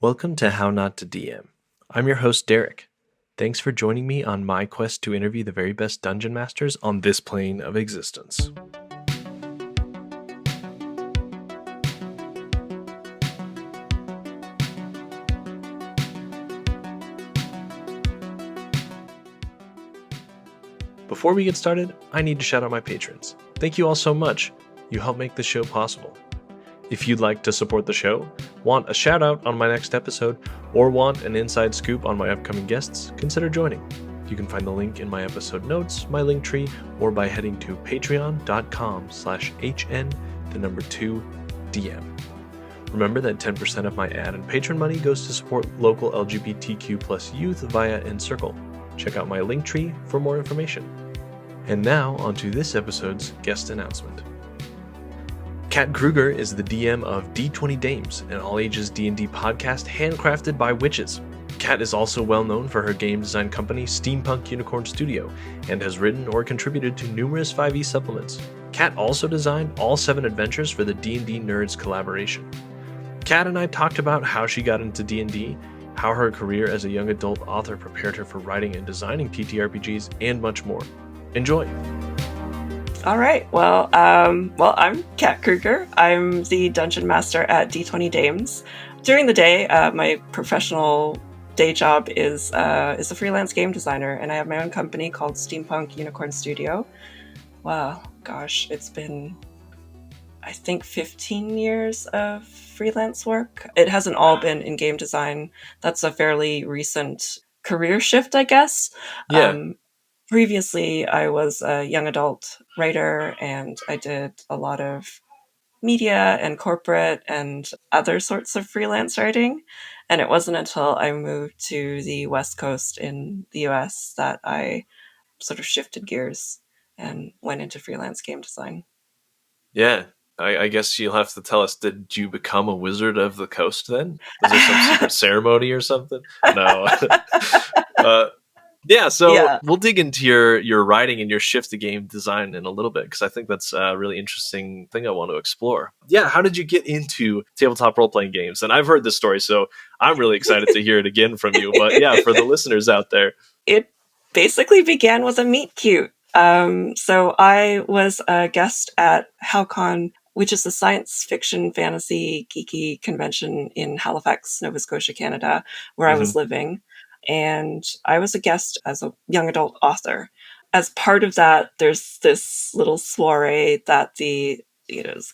Welcome to How Not to DM. I'm your host, Derek. Thanks for joining me on my quest to interview the very best dungeon masters on this plane of existence. Before we get started, I need to shout out my patrons. Thank you all so much. You help make the show possible. If you'd like to support the show, want a shout out on my next episode, or want an inside scoop on my upcoming guests, consider joining. You can find the link in my episode notes, my Linktree, or by heading to patreon.com/HN2DM. Remember that 10% of my ad and patron money goes to support local LGBTQ plus youth via Encircle. Check out my Linktree for more information. And now, onto this episode's guest announcement. Kat Kruger is the DM of D20 Dames, an all-ages D&D podcast handcrafted by witches. Kat is also well known for her game design company Steampunk Unicorn Studio, and has written or contributed to numerous 5e supplements. Kat also designed all 7 adventures for the D&D Nerds collaboration. Kat and I talked about how she got into D&D, how her career as a young adult author prepared her for writing and designing TTRPGs, and much more. Enjoy! All right. Well, I'm Kat Kruger. I'm the dungeon master at D20 Dames. During the day, my professional day job is a freelance game designer, and I have my own company called Steampunk Unicorn Studio. Wow, gosh, it's been, I think, 15 years of freelance work. It hasn't all been in game design. That's a fairly recent career shift, I guess. Yeah. Previously, I was a young adult writer, and I did a lot of media and corporate and other sorts of freelance writing. And it wasn't until I moved to the West Coast in the US that I sort of shifted gears and went into freelance game design. Yeah. I guess you'll have to tell us, did you become a wizard of the coast then? Was there some secret ceremony or something? No. Yeah, we'll dig into your writing and your shift to game design in a little bit, because I think that's a really interesting thing I want to explore. Yeah, how did you get into tabletop role-playing games? And I've heard this story, so I'm really excited to hear it again from you. But yeah, for the listeners out there. It basically began with a meet cute. So I was a guest at HowCon, which is a science fiction fantasy geeky convention in Halifax, Nova Scotia, Canada, where I was living. And I was a guest as a young adult author. As part of that, there's this little soiree that the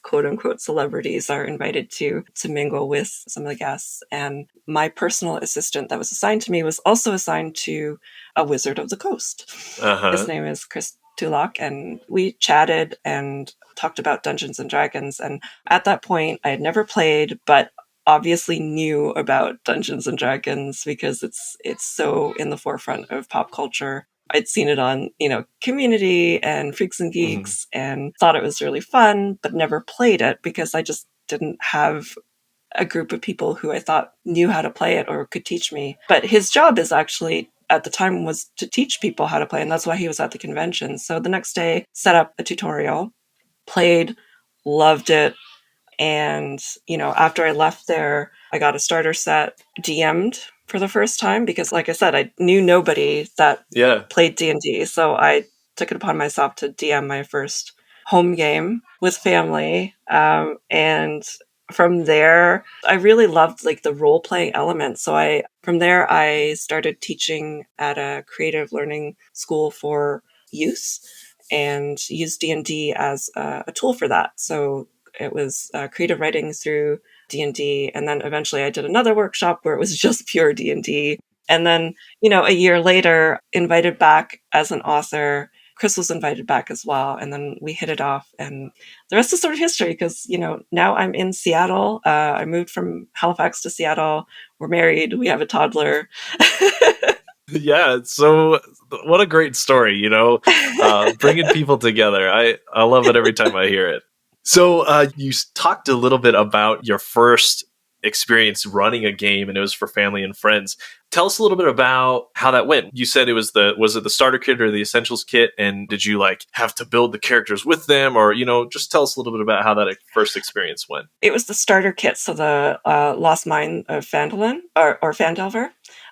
quote unquote celebrities are invited to mingle with some of the guests. And my personal assistant that was assigned to me was also assigned to a wizard of the coast. His name is Chris Tulloch, and we chatted and talked about Dungeons and Dragons. And at that point, I had never played, but obviously knew about Dungeons and Dragons because it's so in the forefront of pop culture. I'd seen it on, Community and Freaks and Geeks and thought it was really fun, but never played it because I just didn't have a group of people who I thought knew how to play it or could teach me. But his job is actually, at the time, was to teach people how to play, and that's why he was at the convention. So the next day, set up a tutorial, played, loved it. And, after I left there, I got a starter set, DM'd for the first time because, like I said, I knew nobody that played D&D. So I took it upon myself to DM my first home game with family. And from there, I really loved the role-playing element. So from there, I started teaching at a creative learning school for youth and used D&D as a tool for that. So it was creative writing through D&D. And then eventually I did another workshop where it was just pure D&D. And then, a year later, invited back as an author. Chris was invited back as well. And then we hit it off. And the rest is sort of history because, now I'm in Seattle. I moved from Halifax to Seattle. We're married. We have a toddler. Yeah, so what a great story, bringing people together. I love it every time I hear it. So you talked a little bit about your first experience running a game, and it was for family and friends. Tell us a little bit about how that went. You said it was it the starter kit or the essentials kit, and did you like have to build the characters with them, or just tell us a little bit about how that first experience went. It was the starter kit, so the Lost Mine of Phandalin or Phandelver.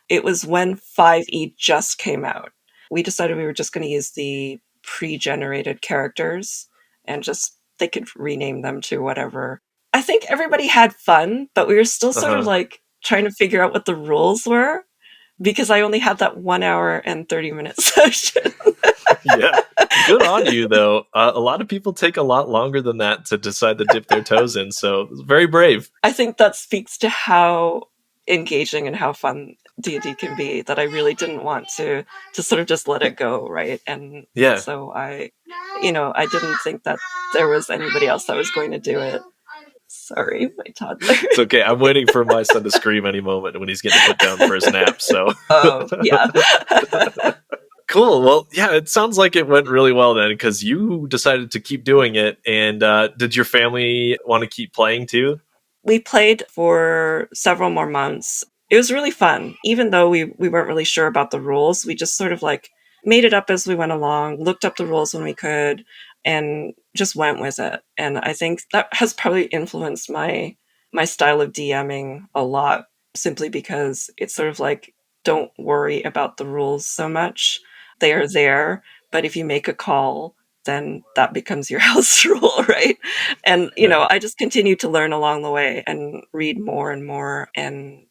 It was when 5e just came out. We decided we were just going to use the pre-generated characters and just they could rename them to whatever. I think everybody had fun, but we were still sort of like trying to figure out what the rules were because I only had that 1 hour and 30-minute session. Yeah, good on you, though. A lot of people take a lot longer than that to decide to dip their toes in, so very brave. I think that speaks to how engaging and how fun D&D can be, that I really didn't want to sort of just let it go, right? And so I didn't think that there was anybody else that was going to do it. Sorry, my toddler. It's okay. I'm waiting for my son to scream any moment when he's getting put down for his nap. So, yeah. Cool. Well, yeah, it sounds like it went really well then, because you decided to keep doing it. And did your family want to keep playing too? We played for several more months. It was really fun. Even though we weren't really sure about the rules, we just sort of like made it up as we went along, looked up the rules when we could, and just went with it. And I think that has probably influenced my style of DMing a lot, simply because it's sort of like, don't worry about the rules so much. They are there, but if you make a call, then that becomes your house rule, right? And, I just continue to learn along the way and read more and more and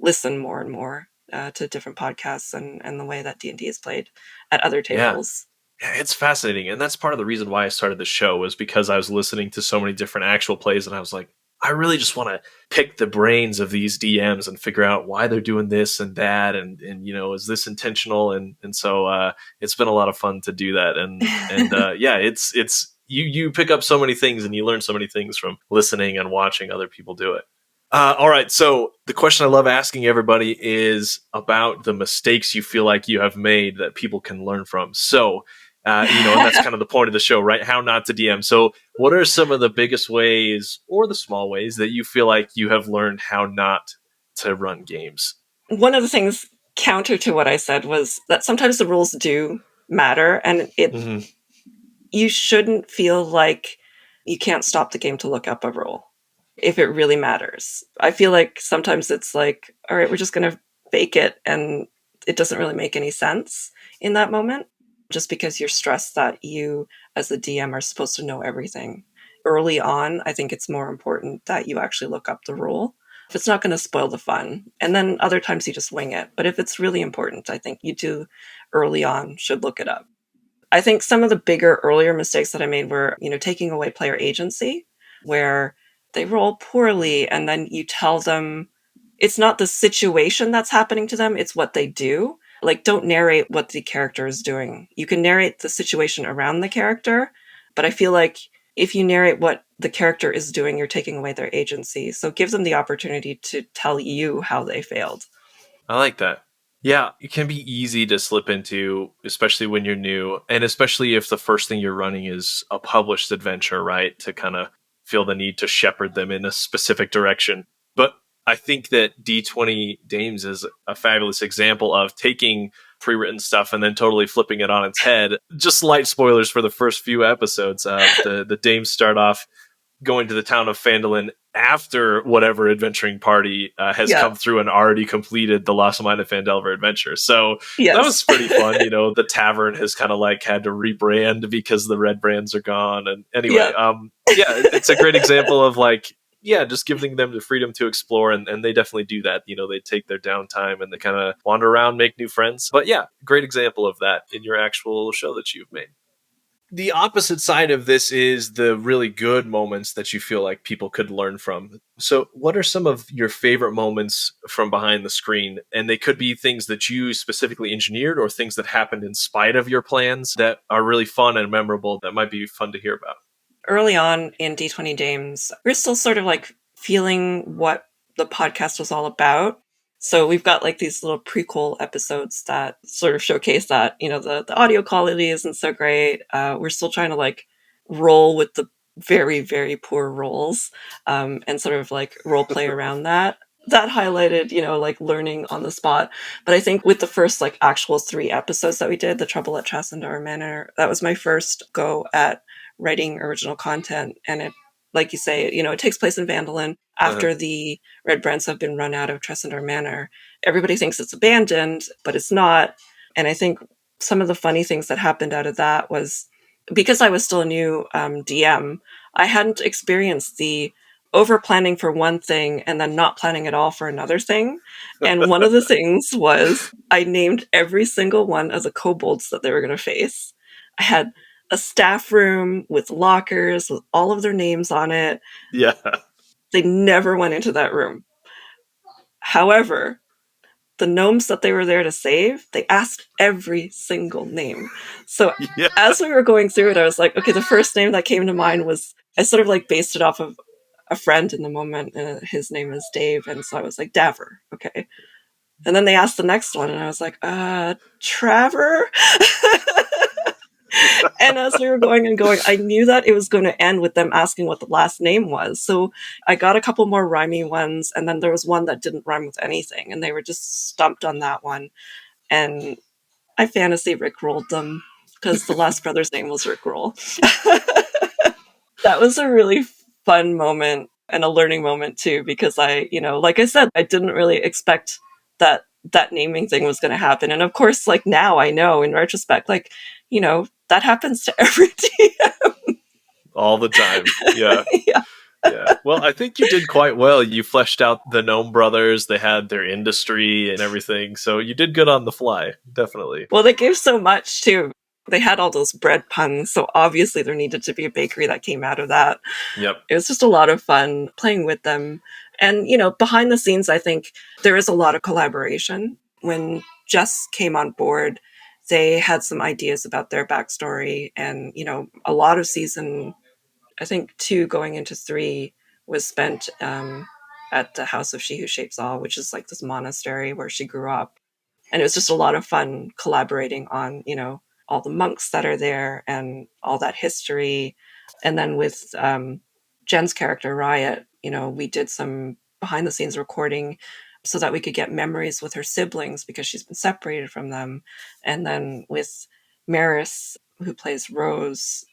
listen more and more to different podcasts and the way that D&D is played at other tables. Yeah, it's fascinating. And that's part of the reason why I started the show, was because I was listening to so many different actual plays, and I was like, I really just want to pick the brains of these DMs and figure out why they're doing this and that. And is this intentional? And so it's been a lot of fun to do that. And yeah, it's you pick up so many things and you learn so many things from listening and watching other people do it. All right. So the question I love asking everybody is about the mistakes you feel like you have made that people can learn from. So, and that's kind of the point of the show, right? How not to DM. So what are some of the biggest ways or the small ways that you feel like you have learned how not to run games? One of the things counter to what I said was that sometimes the rules do matter, and you shouldn't feel like you can't stop the game to look up a rule if it really matters. I feel like sometimes it's like, all right, we're just going to fake it, and it doesn't really make any sense in that moment, just because you're stressed that you, as the DM, are supposed to know everything. Early on, I think it's more important that you actually look up the rule. If it's not going to spoil the fun, and then other times you just wing it. But if it's really important, I think you do early on should look it up. I think some of the bigger earlier mistakes that I made were, taking away player agency, where they roll poorly and then you tell them it's not the situation that's happening to them, it's what they do. Like, don't narrate what the character is doing. You can narrate the situation around the character, but I feel like if you narrate what the character is doing, you're taking away their agency. So give them the opportunity to tell you how they failed. I like that. Yeah, it can be easy to slip into, especially when you're new, and especially if the first thing you're running is a published adventure, right? To kind of feel the need to shepherd them in a specific direction. But I think that D20 Dames is a fabulous example of taking pre-written stuff and then totally flipping it on its head. Just light spoilers for the first few episodes. The Dames start off going to the town of Phandalin after whatever adventuring party has come through and already completed the Lost Mine of Phandelver adventure. So that was pretty fun. The tavern has kind of like had to rebrand because the red brands are gone. And anyway, it's a great example of like, just giving them the freedom to explore, and they definitely do that. They take their downtime and they kind of wander around, make new friends. But yeah, great example of that in your actual show that you've made. The opposite side of this is the really good moments that you feel like people could learn from. So what are some of your favorite moments from behind the screen? And they could be things that you specifically engineered or things that happened in spite of your plans that are really fun and memorable that might be fun to hear about. Early on in D20 Dames, we're still sort of like feeling what the podcast was all about. So we've got like these little prequel episodes that sort of showcase that, the audio quality isn't so great. We're still trying to like roll with the very, very poor rolls, and sort of like role play around that. That highlighted, like learning on the spot. But I think with the first like actual 3 episodes that we did, The Trouble at Chassandar Manor, that was my first go at writing original content. And it, like you say, it takes place in Vandalin after the Red Brands have been run out of Chassandar Manor. Everybody thinks it's abandoned, but it's not. And I think some of the funny things that happened out of that was because I was still a new DM, I hadn't experienced the over planning for one thing and then not planning at all for another thing. And one of the things was I named every single one of the kobolds that they were going to face. I had a staff room with lockers with all of their names on it. Yeah. They never went into that room. However, the gnomes that they were there to save, they asked every single name. So as we were going through it, I was like, okay, the first name that came to mind was, I sort of like based it off of a friend in the moment. His name is Dave. And so I was like, Daver. Okay. And then they asked the next one and I was like, Traver? And as we were going and going, I knew that it was going to end with them asking what the last name was. So I got a couple more rhyming ones, and then there was one that didn't rhyme with anything, and they were just stumped on that one. And I fantasy Rickrolled them because the last brother's name was Rickroll. That was a really fun moment and a learning moment too, because I, like I said, I didn't really expect that naming thing was going to happen. And of course, like now I know in retrospect, like, that happens to every DM. All the time. Yeah. Yeah. Yeah. Well, I think you did quite well. You fleshed out the Gnome Brothers. They had their industry and everything. So you did good on the fly. Definitely. Well, they gave so much too. They had all those bread puns. So obviously there needed to be a bakery that came out of that. Yep. It was just a lot of fun playing with them. And, behind the scenes, I think there is a lot of collaboration. When Jess came on board, they had some ideas about their backstory. And, a lot of season, I think 2 going into 3 was spent at the House of She Who Shapes All, which is like this monastery where she grew up. And it was just a lot of fun collaborating on, all the monks that are there and all that history. And then with Jen's character, Riot, we did some behind the scenes recording so that we could get memories with her siblings because she's been separated from them. And then with Maris, who plays Rose,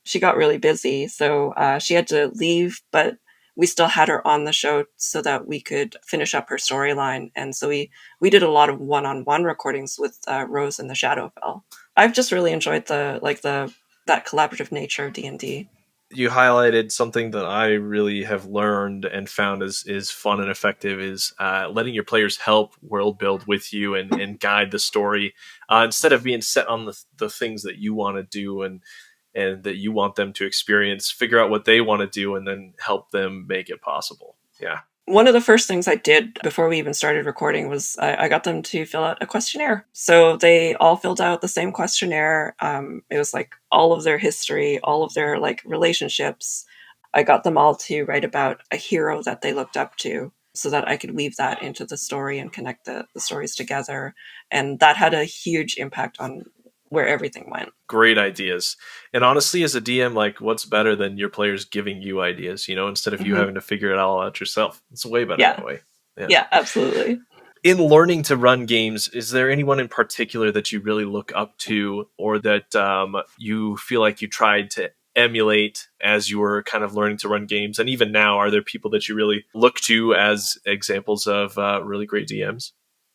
she got really busy. So she had to leave, but we still had her on the show so that we could finish up her storyline. And so we did a lot of one-on-one recordings with Rose and the Shadowfell. I've just really enjoyed that collaborative nature of D&D. You highlighted something that I really have learned and found is fun and effective is letting your players help world build with you and guide the story instead of being set on the things that you want to do and that you want them to experience, figure out what they want to do and then help them make it possible. Yeah. One of the first things I did before we even started recording was I got them to fill out a questionnaire. So they all filled out the same questionnaire. It was like all of their history, all of their like relationships. I got them all to write about a hero that they looked up to so that I could weave that into the story and connect the stories together. And that had a huge impact on where everything went. Great ideas. And honestly, as a DM, like what's better than your players giving you ideas, instead of you having to figure it all out yourself. It's way better that way. Yeah, absolutely. In learning to run games, is there anyone in particular that you really look up to or that you feel like you tried to emulate as you were kind of learning to run games? And even now, are there people that you really look to as examples of really great DMs?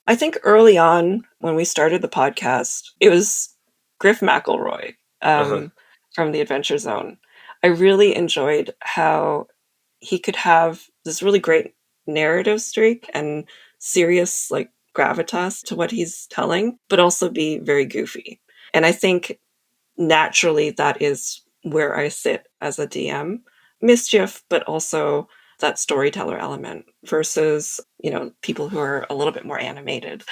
I think early on when we started the podcast, it was Griff McElroy from the Adventure Zone. I really enjoyed how he could have this really great narrative streak and serious like gravitas to what he's telling, but also be very goofy. And I think naturally that is where I sit as a DM. Mischief, but also that storyteller element versus, people who are a little bit more animated.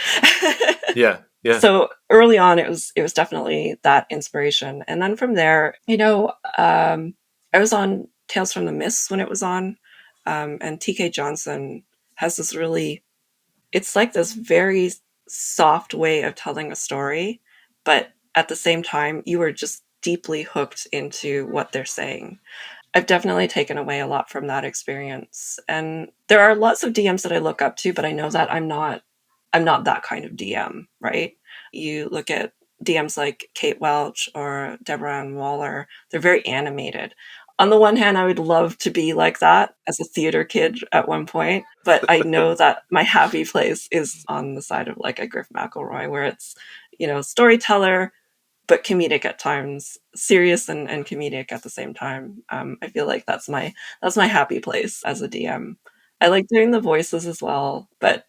Yeah. So early on, it was definitely that inspiration. And then from there, I was on Tales from the Mists when it was on. And TK Johnson has this it's like this very soft way of telling a story, but at the same time, you are just deeply hooked into what they're saying. I've definitely taken away a lot from that experience. And there are lots of DMs that I look up to, but I know that I'm not that kind of DM, right? You look at DMs like Kate Welch or Deborah Ann Waller, they're very animated. On the one hand, I would love to be like that as a theater kid at one point, but I know that my happy place is on the side of like a Griff McElroy, where it's, storyteller, but comedic at times, serious and comedic at the same time. I feel like that's my happy place as a DM. I like doing the voices as well, but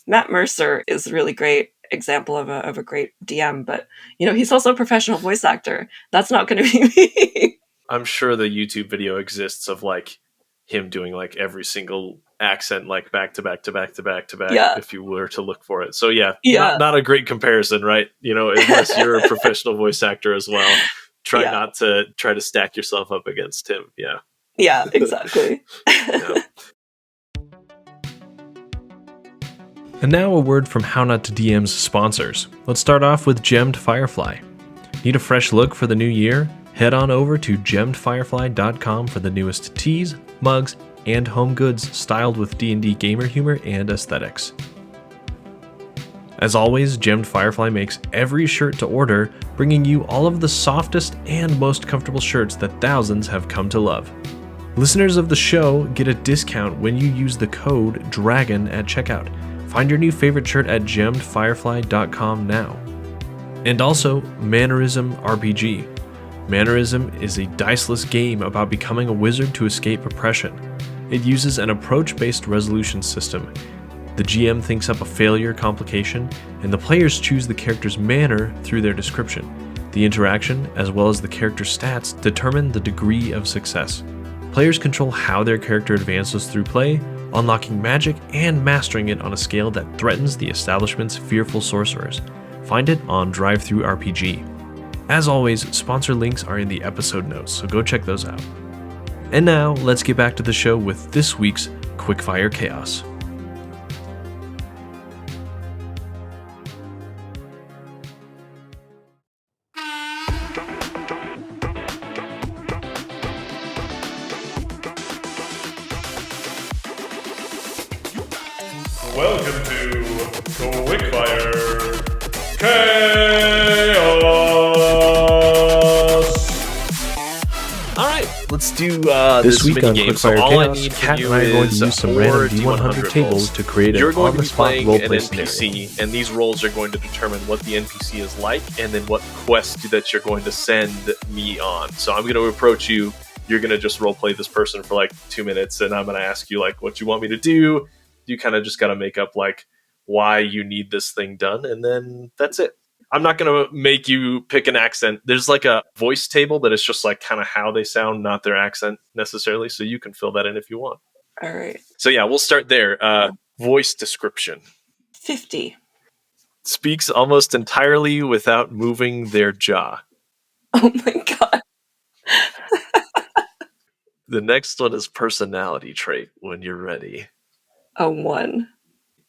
Matt Mercer is a really great example of a great DM, but he's also a professional voice actor. That's not going to be me. I'm sure the YouTube video exists of like him doing like every single accent like back to back to back to back to back Yeah. if you were to look for it. So yeah. Yeah. Not a great comparison, right? Unless you're a professional voice actor as well. Try not to stack yourself up against him. Yeah. Yeah, exactly. Yeah. And now a word from How Not to DM's sponsors. Let's start off with Gemmed Firefly. Need a fresh look for the new year? Head on over to gemmedfirefly.com for the newest tees, mugs, and home goods styled with D&D gamer humor and aesthetics. As always, Gemmed Firefly makes every shirt to order, bringing you all of the softest and most comfortable shirts that thousands have come to love. Listeners of the show get a discount when you use the code DRAGON at checkout. Find your new favorite shirt at gemmedfirefly.com now. And also, Mannerism RPG. Mannerism is a diceless game about becoming a wizard to escape oppression. It uses an approach-based resolution system. The GM thinks up a failure complication, and the players choose the character's manner through their description. The interaction, as well as the character's stats, determine the degree of success. Players control how their character advances through play, unlocking magic and mastering it on a scale that threatens the establishment's fearful sorcerers. Find it on DriveThruRPG. As always, sponsor links are in the episode notes, so go check those out. And now, let's get back to the show with this week's Quickfire Chaos. Welcome to Quickfire Chaos! Let's do This week on minigame. Quickfire all I Chaos, need Kat from and I you are going to is use some 4 random D100 D100 tables rolls. to create You're an going to be on-the-spot playing an roleplay scenario. NPC, and these rolls are going to determine what the NPC is like, and then what quest that you're going to send me on. So I'm going to approach you. You're going to just roleplay this person for like 2 minutes, and I'm going to ask you like what you want me to do. You kind of just got to make up like why you need this thing done, and then that's it. I'm not going to make you pick an accent. There's like a voice table, but it's just like kind of how they sound, not their accent necessarily. So you can fill that in if you want. All right. So yeah, we'll start there. Voice description. 50. Speaks almost entirely without moving their jaw. Oh my god. The next one is personality trait when you're ready. A 1.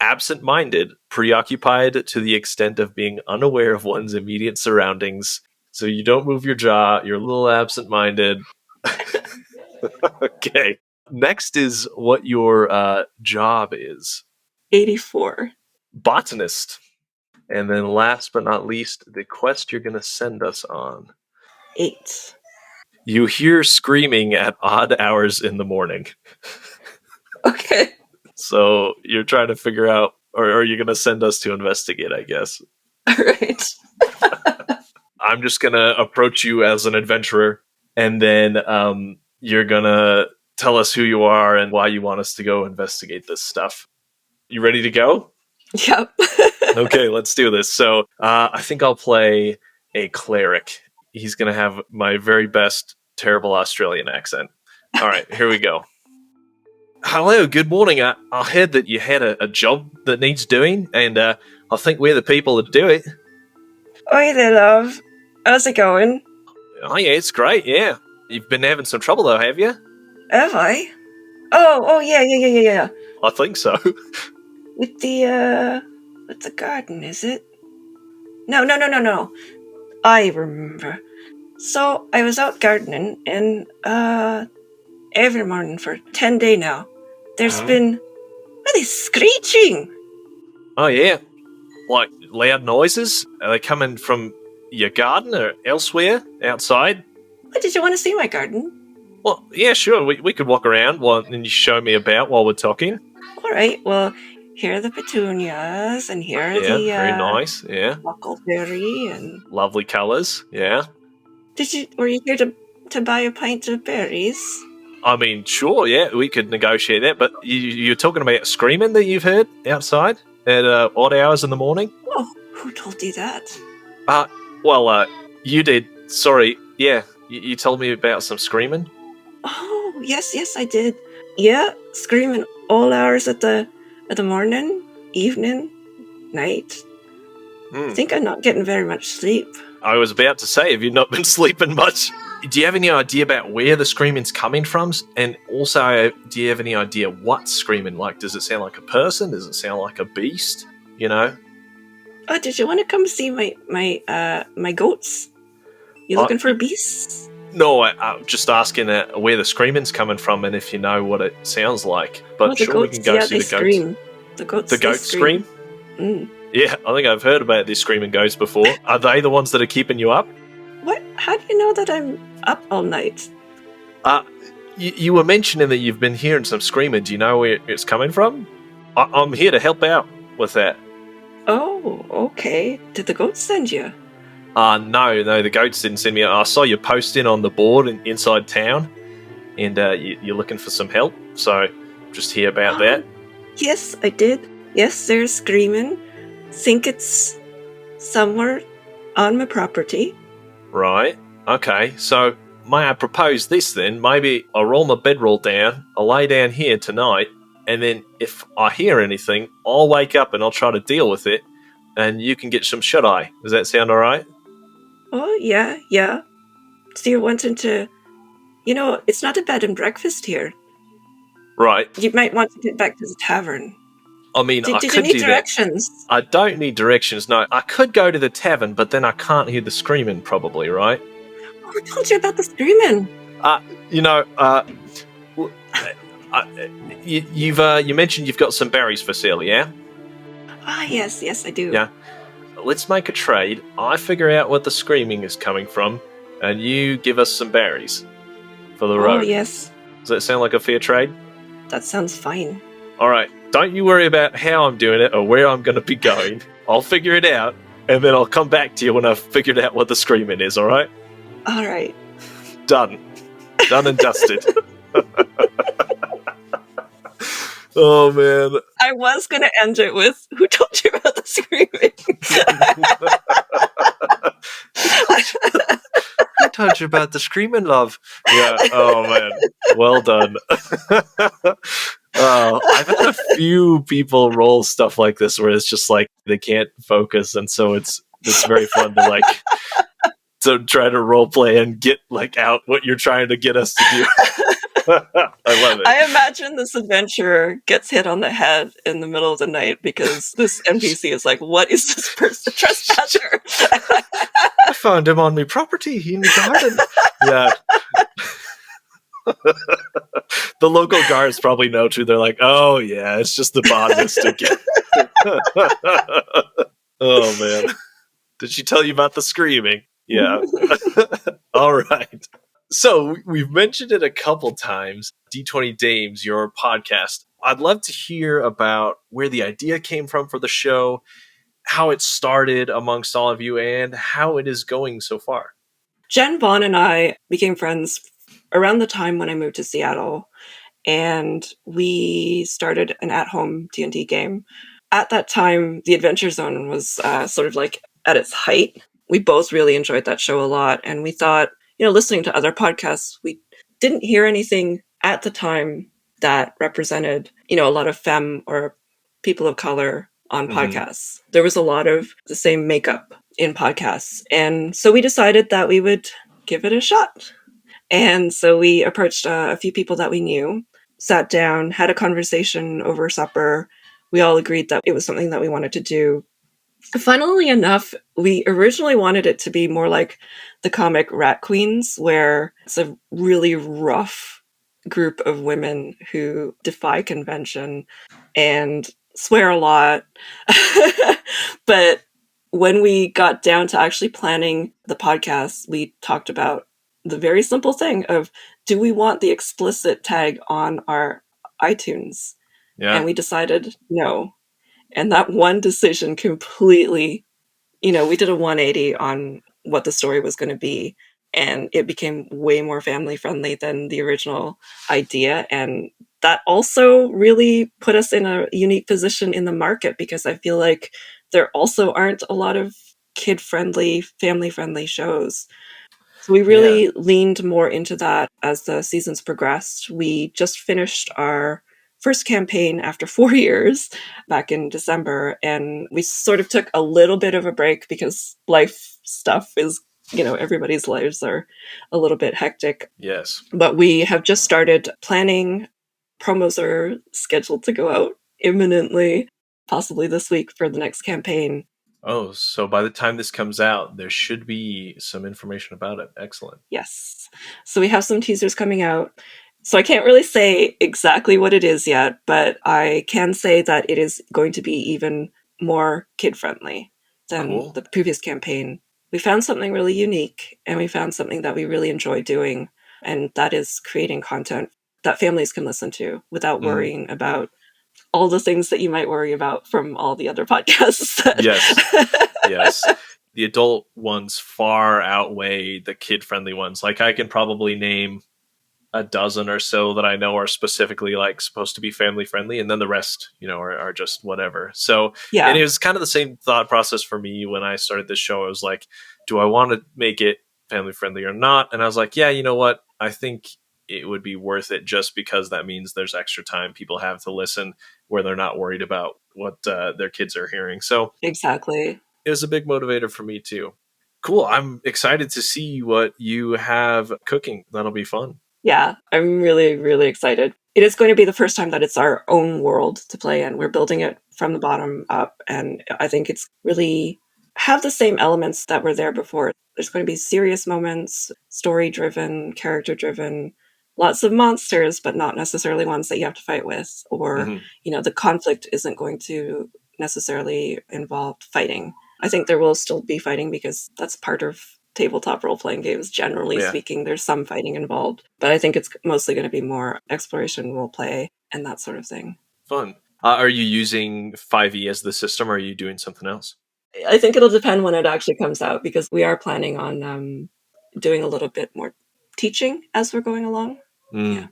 Absent-minded, preoccupied to the extent of being unaware of one's immediate surroundings. So you don't move your jaw, you're a little absent-minded. Okay. Next is what your job is. 84. Botanist. And then last but not least, the quest you're going to send us on. 8. You hear screaming at odd hours in the morning. Okay. So you're trying to figure out, or are you going to send us to investigate, I guess? All right. I'm just going to approach you as an adventurer, and then you're going to tell us who you are and why you want us to go investigate this stuff. You ready to go? Yep. Okay, let's do this. So I think I'll play a cleric. He's going to have my very best terrible Australian accent. All right, here we go. Hello, good morning. I heard that you had a job that needs doing, and I think we're the people to do it. Oi there, love. How's it going? Oh, yeah, it's great, yeah. You've been having some trouble, though, have you? Have I? Oh, yeah. I think so. With the garden, is it? No. I remember. So, I was out gardening, and, every morning for 10 days now. There's been... What are they screeching? Oh, yeah. Like loud noises? Are they coming from your garden or elsewhere outside? What, did you want to see my garden? Well, yeah, sure. We could walk around and you show me about while we're talking. All right, well, here are the petunias, and here are the... very nice, yeah. Huckleberry, and... Lovely colours, yeah. Were you here to buy a pint of berries? I mean, sure, yeah, we could negotiate that, but you're talking about screaming that you've heard outside at odd hours in the morning? Oh, who told you that? You did. Sorry, yeah, you told me about some screaming. Oh, yes, I did. Yeah, screaming all hours at the morning, evening, night. I think I'm not getting very much sleep. I was about to say, have you not been sleeping much? Do you have any idea about where the screaming's coming from? And also, do you have any idea what's screaming? Like, does it sound like a person? Does it sound like a beast? You know? Oh, did you want to come see my goats? You looking for beasts? No, I'm just asking where the screaming's coming from and if you know what it sounds like. But sure, goats, we can go see the scream. goats. The goats scream? Mm. Yeah, I think I've heard about these screaming goats before. Are they the ones that are keeping you up? What? How do you know that I'm up all night? You were mentioning that you've been hearing some screaming. Do you know where it's coming from? I'm here to help out with that. Oh, okay. Did the goats send you? No, the goats didn't send me. I saw you posting on the board inside town, and you're looking for some help, so just hear about that. Yes, I did. Yes, they're screaming. Think it's somewhere on my property. Right, okay, so may I propose this then? Maybe I roll my bedroll down, I'll lay down here tonight, and then if I hear anything, I'll wake up and I'll try to deal with it, and you can get some shut-eye. Does that sound alright? Oh, yeah. So you're wanting to... it's not a bed and breakfast here. Right. You might want to get back to the tavern. I mean, I did could you need do directions? That. I don't need directions, no. I could go to the tavern, but then I can't hear the screaming, probably, right? Who told you about the screaming? You mentioned you've got some berries for sale, yeah? Ah, yes, I do. Yeah. Let's make a trade. I figure out what the screaming is coming from, and you give us some berries for the road. Oh, yes. Does that sound like a fair trade? That sounds fine. All right. Don't you worry about how I'm doing it or where I'm going to be going. I'll figure it out, and then I'll come back to you when I've figured out what the screaming is, all right? All right. Done. Done and dusted. Oh, man. I was going to end it with, who told you about the screaming? Who told you about the screaming, love? Yeah, oh, man. Well done. I've had a few people roll stuff like this where it's just like they can't focus, and so it's very fun to try to role play and get out what you're trying to get us to do. I love it. I imagine this adventurer gets hit on the head in the middle of the night because this NPC is like, what is this person trespasser? I found him on my property in the garden. Yeah. The local guards probably know too. They're like, oh yeah, it's just the botanist again. Oh man. Did she tell you about the screaming? Yeah. All right. So we've mentioned it a couple times. D20 Dames, your podcast. I'd love to hear about where the idea came from for the show, how it started amongst all of you, and how it is going so far. Jen Vaughn and I became friends around the time when I moved to Seattle, and we started an at-home D&D game. At that time, the Adventure Zone was sort of like at its height. We both really enjoyed that show a lot, and we thought, listening to other podcasts, we didn't hear anything at the time that represented, a lot of femme or people of color on podcasts. There was a lot of the same makeup in podcasts. And so we decided that we would give it a shot. And so we approached a few people that we knew, sat down, had a conversation over supper. We all agreed that it was something that we wanted to do. Funnily enough, we originally wanted it to be more like the comic Rat Queens, where it's a really rough group of women who defy convention and swear a lot. But when we got down to actually planning the podcast, we talked about the very simple thing of, do we want the explicit tag on our iTunes? Yeah. And we decided no. And that one decision completely, we did a 180 on what the story was going to be. And it became way more family friendly than the original idea. And that also really put us in a unique position in the market, because I feel like there also aren't a lot of kid friendly, family friendly shows. So we really leaned more into that as the seasons progressed. We just finished our first campaign after 4 years back in December, and we sort of took a little bit of a break because life stuff is, everybody's lives are a little bit hectic. Yes. But we have just started planning. Promos are scheduled to go out imminently, possibly this week, for the next campaign. Oh, so by the time this comes out, there should be some information about it. Excellent. Yes. So we have some teasers coming out. So I can't really say exactly what it is yet, but I can say that it is going to be even more kid-friendly than the previous campaign. We found something really unique, and we found something that we really enjoy doing, and that is creating content that families can listen to without worrying about all the things that you might worry about from all the other podcasts. Yes. The adult ones far outweigh the kid-friendly ones. Like, I can probably name a dozen or so that I know are specifically like supposed to be family friendly, and then the rest, are just whatever. So, and it was kind of the same thought process for me when I started this show. I was like, do I want to make it family friendly or not? And I was like, yeah, you know what? I think it would be worth it, just because that means there's extra time people have to listen where they're not worried about what their kids are hearing. So exactly, it was a big motivator for me too. Cool. I'm excited to see what you have cooking. That'll be fun. Yeah, I'm really, really excited. It is going to be the first time that it's our own world to play in. We're building it from the bottom up, and I think it's really have the same elements that were there before. There's going to be serious moments, story-driven, character-driven, lots of monsters, but not necessarily ones that you have to fight with. Or, the conflict isn't going to necessarily involve fighting. I think there will still be fighting, because that's part of tabletop role-playing games. Generally speaking, there's some fighting involved. But I think it's mostly going to be more exploration, role-play, and that sort of thing. Fun. Are you using 5e as the system, or are you doing something else? I think it'll depend when it actually comes out, because we are planning on doing a little bit more teaching as we're going along. Yeah.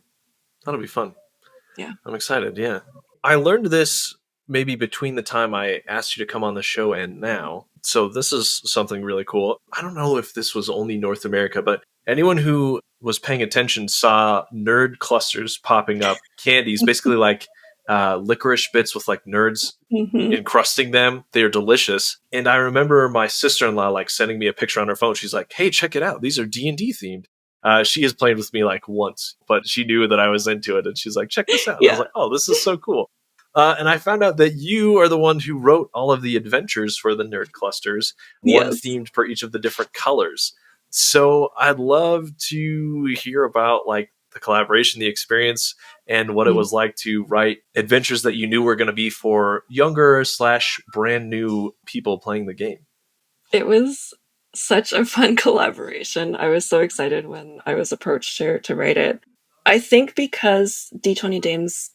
That'll be fun. Yeah. I'm excited, yeah. I learned this maybe between the time I asked you to come on the show and now. So this is something really cool. I don't know if this was only North America, but anyone who was paying attention saw nerd clusters popping up, candies, basically like licorice bits with like nerds encrusting them. They are delicious. And I remember my sister-in-law like sending me a picture on her phone. She's like, hey, check it out. These are D&D themed. She has played with me like once, but she knew that I was into it, and she's like, check this out. I was like, oh, this is so cool. And I found out that you are the one who wrote all of the adventures for the nerd clusters, one themed for each of the different colors. So I'd love to hear about like the collaboration, the experience, and what it was like to write adventures that you knew were going to be for younger / brand new people playing the game. It was such a fun collaboration. I was so excited when I was approached to write it. I think because D20 Dames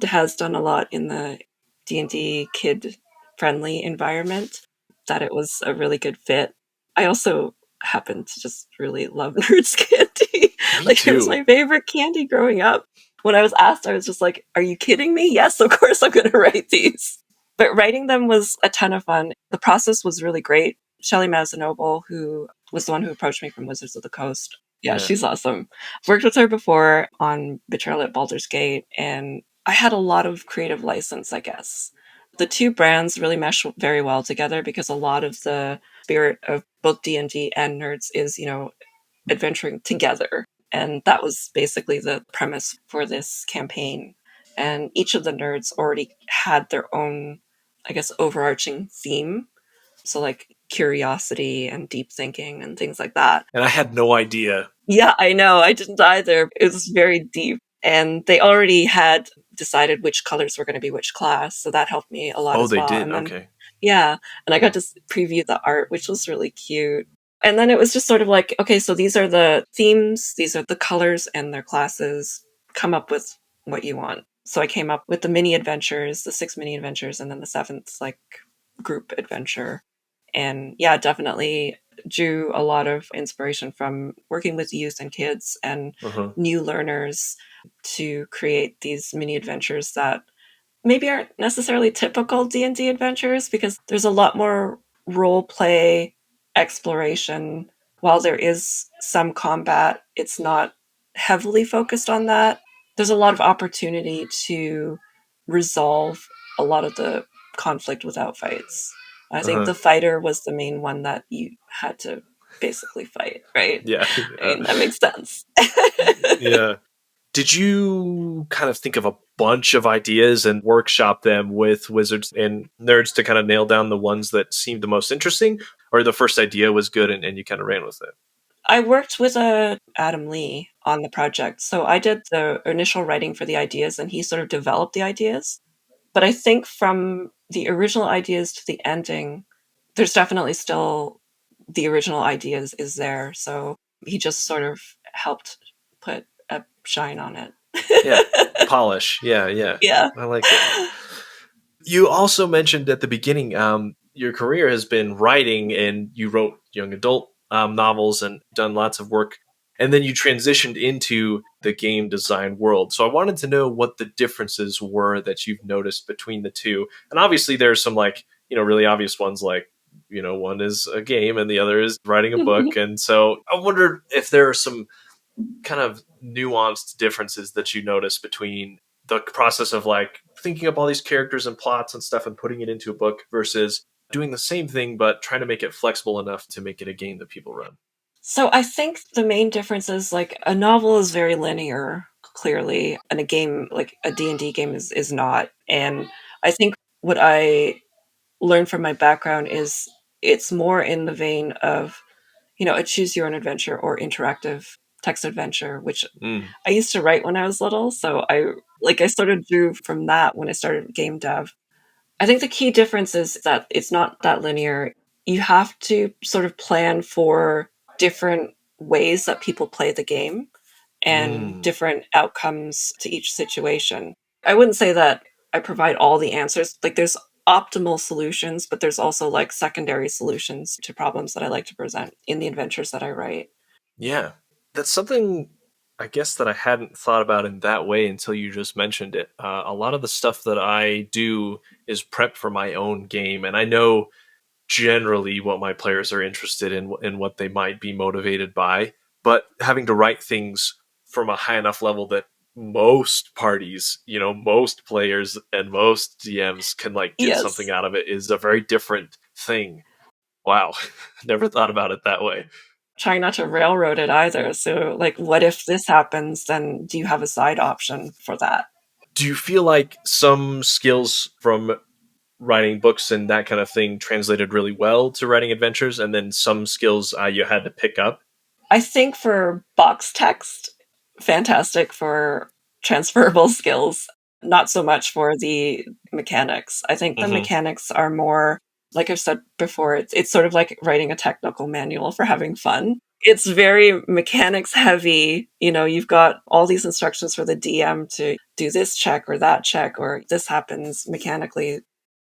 has done a lot in the D&D kid-friendly environment, that it was a really good fit. I also happen to just really love Nerds candy. It was my favorite candy growing up. When I was asked, I was just like, are you kidding me? Yes, of course I'm going to write these. But writing them was a ton of fun. The process was really great. Shelley Mazanoble, who was the one who approached me from Wizards of the Coast. Yeah, she's awesome. Worked with her before on Betrayal at Baldur's Gate, and I had a lot of creative license, I guess. The two brands really mesh very well together, because a lot of the spirit of both D&D and Nerds is, adventuring together. And that was basically the premise for this campaign. And each of the nerds already had their own, I guess, overarching theme. So like curiosity and deep thinking and things like that. And I had no idea. Yeah, I know. I didn't either. It was very deep. And they already had decided which colors were going to be which class, so that helped me a lot Oh, as they well. did. And then, Okay. yeah, and I got to preview the art, which was really cute. And then it was just sort of like, okay, so these are the themes, these are the colors and their classes. Come up with what you want. So I came up with the mini adventures, the 6 mini adventures, and then the 7th like group adventure. And yeah, definitely drew a lot of inspiration from working with youth and kids and Uh-huh. new learners to create these mini adventures that maybe aren't necessarily typical D&D adventures, because there's a lot more role play exploration. While there is some combat, it's not heavily focused on that. There's a lot of opportunity to resolve a lot of the conflict without fights. I think Uh-huh. the fighter was the main one that you had to basically fight, right? Yeah. I mean, that makes sense. Yeah. Did you kind of think of a bunch of ideas and workshop them with wizards and nerds to kind of nail down the ones that seemed the most interesting? Or the first idea was good and you kind of ran with it? I worked with Adam Lee on the project. So I did the initial writing for the ideas and he sort of developed the ideas. But I think from the original ideas to the ending, there's definitely still the original ideas is there. So he just sort of helped put a shine on it. Yeah. Polish. Yeah, yeah. Yeah. I like it. You also mentioned at the beginning, your career has been writing, and you wrote young adult novels and done lots of work. And then you transitioned into the game design world. So I wanted to know what the differences were that you've noticed between the two. And obviously, there's some really obvious ones like, one is a game and the other is writing a book. And so I wondered if there are some kind of nuanced differences that you notice between the process of like thinking up all these characters and plots and stuff and putting it into a book versus doing the same thing but trying to make it flexible enough to make it a game that people run. So I think the main difference is like a novel is very linear, clearly, and a game like a D&D game is not. And I think what I learned from my background is it's more in the vein of, a choose your own adventure or interactive text adventure, which Mm. I used to write when I was little. So I sort of drew from that when I started game dev. I think the key difference is that it's not that linear. You have to sort of plan for different ways that people play the game and Mm. different outcomes to each situation. I wouldn't say that I provide all the answers. Like there's optimal solutions, but there's also like secondary solutions to problems that I like to present in the adventures that I write. Yeah. That's something I guess that I hadn't thought about in that way until you just mentioned it. A lot of the stuff that I do is prep for my own game, and I know generally what my players are interested in and what they might be motivated by, but having to write things from a high enough level that most parties, most players and most DMs can like get something Yes. out of it is a very different thing. Wow. Never thought about it that way. Trying not to railroad it either. So, like, what if this happens? Then do you have a side option for that? Do you feel like some skills from writing books and that kind of thing translated really well to writing adventures, and then some skills you had to pick up? I think for box text, fantastic for transferable skills, not so much for the mechanics. I think the Mm-hmm. mechanics are more, like I've said before, it's sort of like writing a technical manual for having fun. It's very mechanics heavy. You've got all these instructions for the DM to do this check or that check, or this happens mechanically.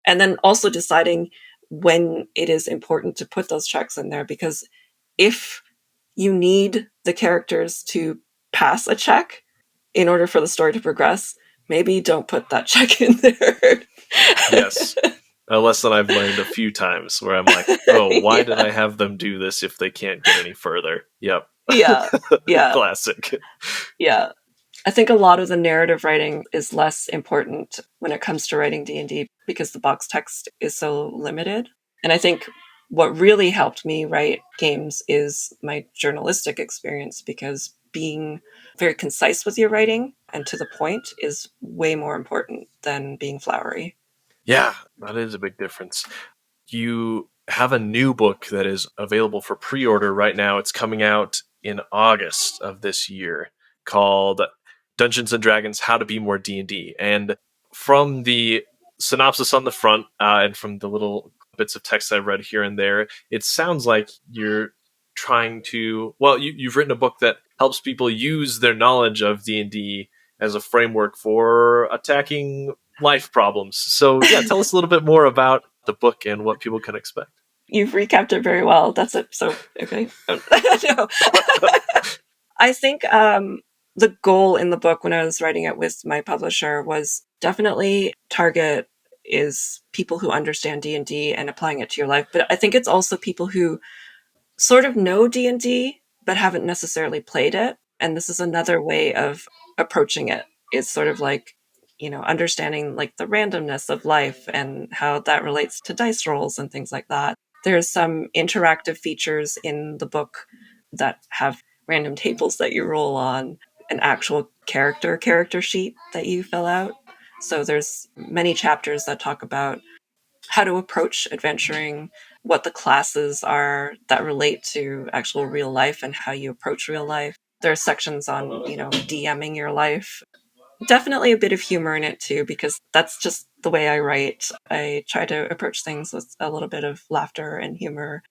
And then also deciding when it is important to put those checks in there, because if you need the characters to pass a check in order for the story to progress, maybe don't put that check in there. Yes. A lesson I've learned a few times where I'm like, oh, why did Yeah. I have them do this if they can't get any further? Yep. Yeah. Yeah. Classic. Yeah. I think a lot of the narrative writing is less important when it comes to writing D&D because the box text is so limited. And I think what really helped me write games is my journalistic experience, because being very concise with your writing and to the point is way more important than being flowery. Yeah, that is a big difference. You have a new book that is available for pre-order right now. It's coming out in August of this year called Dungeons and Dragons: How to Be More D&D. And from the synopsis on the front and from the little bits of text I've read here and there, it sounds like you're trying to, well, you've written a book that helps people use their knowledge of D&D as a framework for attacking life problems. So yeah, tell us a little bit more about the book and what people can expect. You've recapped it very well. That's it. So, okay. No. I think the goal in the book when I was writing it with my publisher was definitely target is people who understand D&D and applying it to your life. But I think it's also people who sort of know D&D but haven't necessarily played it. And this is another way of approaching it. It's sort of like, understanding like the randomness of life and how that relates to dice rolls and things like that. There's some interactive features in the book that have random tables that you roll on, an actual character sheet that you fill out. So there's many chapters that talk about how to approach adventuring, what the classes are that relate to actual real life and how you approach real life. There are sections on, DMing your life. Definitely a bit of humor in it too, because that's just the way I write. I try to approach things with a little bit of laughter and humor.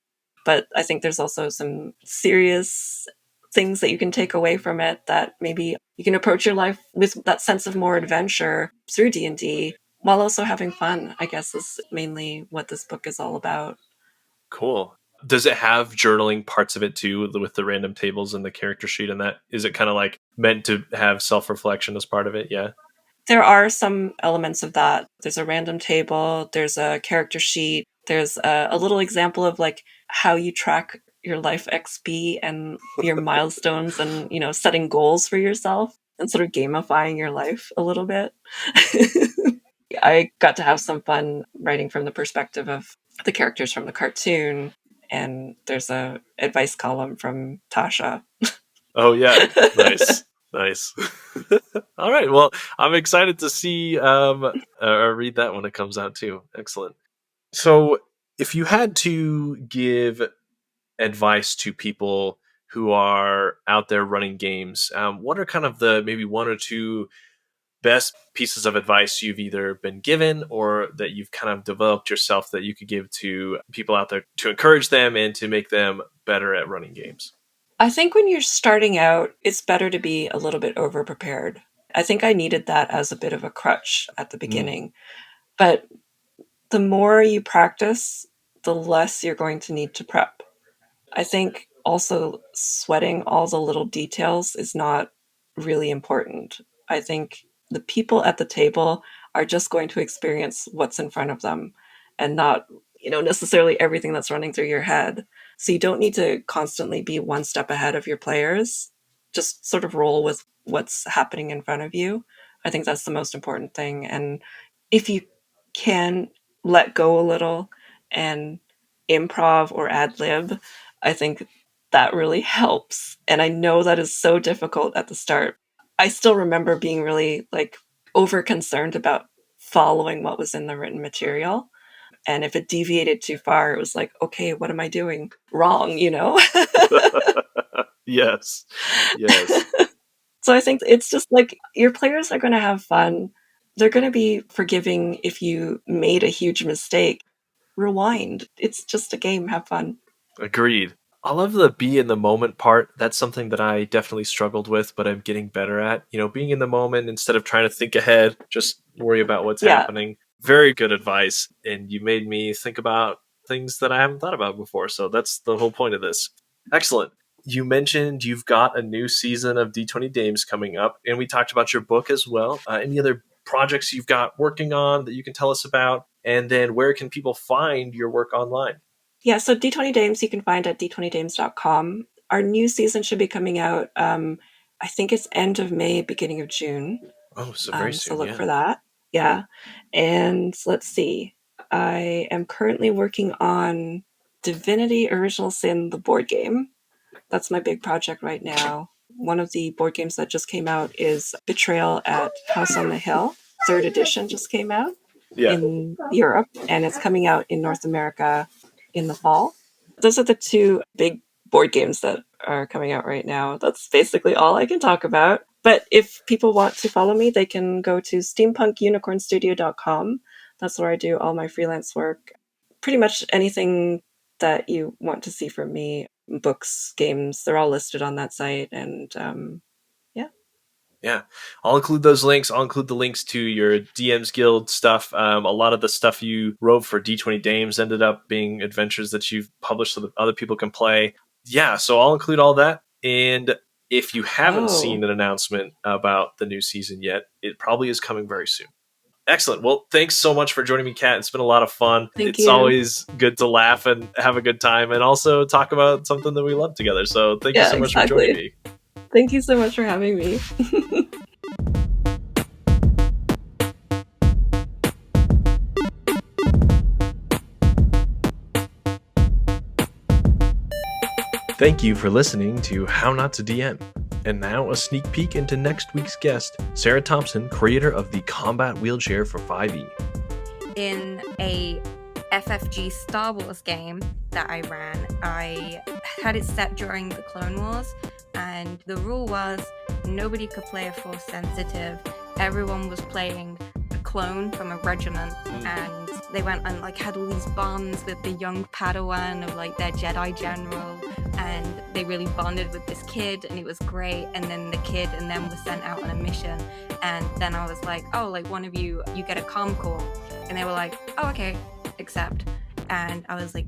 But I think there's also some serious things that you can take away from it, that maybe you can approach your life with that sense of more adventure through D&D while also having fun, I guess, is mainly what this book is all about. Cool. Does it have journaling parts of it too, with the random tables and the character sheet and that? Is it kind of like meant to have self-reflection as part of it? Yeah. There are some elements of that. There's a random table, there's a character sheet, there's a little example of like how you track your life XP and your milestones and, setting goals for yourself and sort of gamifying your life a little bit. I got to have some fun writing from the perspective of the characters from the cartoon, and there's a advice column from Tasha. Oh yeah, nice. All right, well, I'm excited to see or read that when it comes out too. Excellent. So, if you had to give advice to people who are out there running games, what are kind of the maybe one or two best pieces of advice you've either been given or that you've kind of developed yourself that you could give to people out there to encourage them and to make them better at running games? I think when you're starting out, it's better to be a little bit over-prepared. I think I needed that as a bit of a crutch at the beginning. But the more you practice, the less you're going to need to prep. I think also sweating all the little details is not really important. I think the people at the table are just going to experience what's in front of them and not, necessarily everything that's running through your head. So you don't need to constantly be one step ahead of your players. Just sort of roll with what's happening in front of you. I think that's the most important thing. And if you can let go a little and improv or ad lib, I think that really helps. And I know that is so difficult at the start. I still remember being really over concerned about following what was in the written material. And if it deviated too far, it was like, okay, what am I doing wrong, Yes. So I think it's just like your players are going to have fun. They're going to be forgiving if you made a huge mistake. Rewind. It's just a game. Have fun. Agreed. I love the be in the moment part. That's something that I definitely struggled with, but I'm getting better at. Being in the moment instead of trying to think ahead, just worry about what's happening. Very good advice. And you made me think about things that I haven't thought about before. So that's the whole point of this. Excellent. You mentioned you've got a new season of D20 Dames coming up, and we talked about your book as well. Any other projects you've got working on that you can tell us about? And then where can people find your work online? Yeah, so D20 Dames you can find at d20dames.com. Our new season should be coming out, I think it's end of May, beginning of June. Oh, so very soon. So look for that. Yeah. And let's see. I am currently working on Divinity Original Sin, the board game. That's my big project right now. One of the board games that just came out is Betrayal at House on the Hill. 3rd edition just came out in Europe, and it's coming out in North America in the fall. Those are the two big board games that are coming out right now. That's basically all I can talk about. But if people want to follow me, they can go to steampunkunicornstudio.com. That's where I do all my freelance work. Pretty much anything that you want to see from me, books, games, they're all listed on that site. And Yeah, I'll include those links. I'll include the links to your DMs Guild stuff. A lot of the stuff you wrote for D20 Dames ended up being adventures that you've published so that other people can play. Yeah, so I'll include all that. And if you haven't seen an announcement about the new season yet, it probably is coming very soon. Excellent. Well, thanks so much for joining me, Kat. It's been a lot of fun. It's always good to laugh and have a good time and also talk about something that we love together. So thank you so much for joining me. Thank you so much for having me. Thank you for listening to How Not to DM. And now a sneak peek into next week's guest, Sarah Thompson, creator of the Combat Wheelchair for 5e. In a FFG Star Wars game that I ran, I had it set during the Clone Wars, and the rule was nobody could play a Force sensitive. Everyone was playing a clone from a regiment, and they went and had all these bonds with the young Padawan of their Jedi general, and they really bonded with this kid, and it was great. And then the kid and them was sent out on a mission, and then I was like, oh, one of you get a comm call, and they were like, oh, okay, accept. And I was like,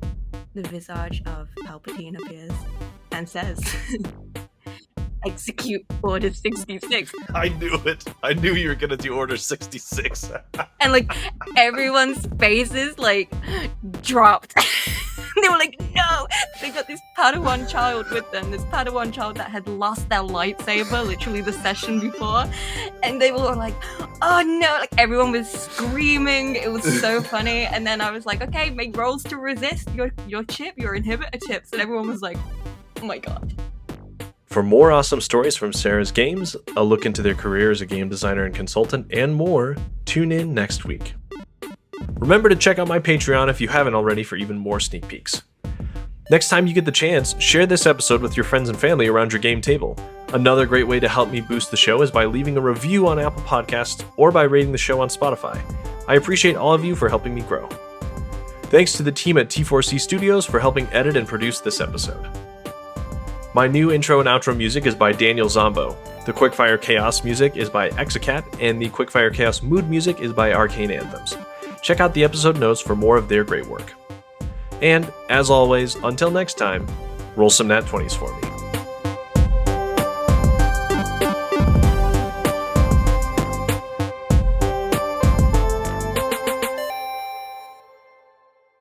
the visage of Palpatine appears and says, execute Order 66. I knew it. I knew you were gonna do Order 66. And everyone's faces dropped. They were like, no! They got this Padawan child with them, this Padawan child that had lost their lightsaber literally the session before. And they were like, oh no! Everyone was screaming. It was so funny. And then I was like, okay, make rolls to resist your chip, your inhibitor chips. And everyone was like, oh my god. For more awesome stories from Sarah's games, a look into their career as a game designer and consultant, and more, tune in next week. Remember to check out my Patreon if you haven't already for even more sneak peeks. Next time you get the chance, share this episode with your friends and family around your game table. Another great way to help me boost the show is by leaving a review on Apple Podcasts or by rating the show on Spotify. I appreciate all of you for helping me grow. Thanks to the team at T4C Studios for helping edit and produce this episode. My new intro and outro music is by Danijel Zambo. The Quickfire Chaos music is by Exacat, and the Quickfire Chaos mood music is by Arcane Anthems. Check out the episode notes for more of their great work. And, as always, until next time, roll some nat 20s for me.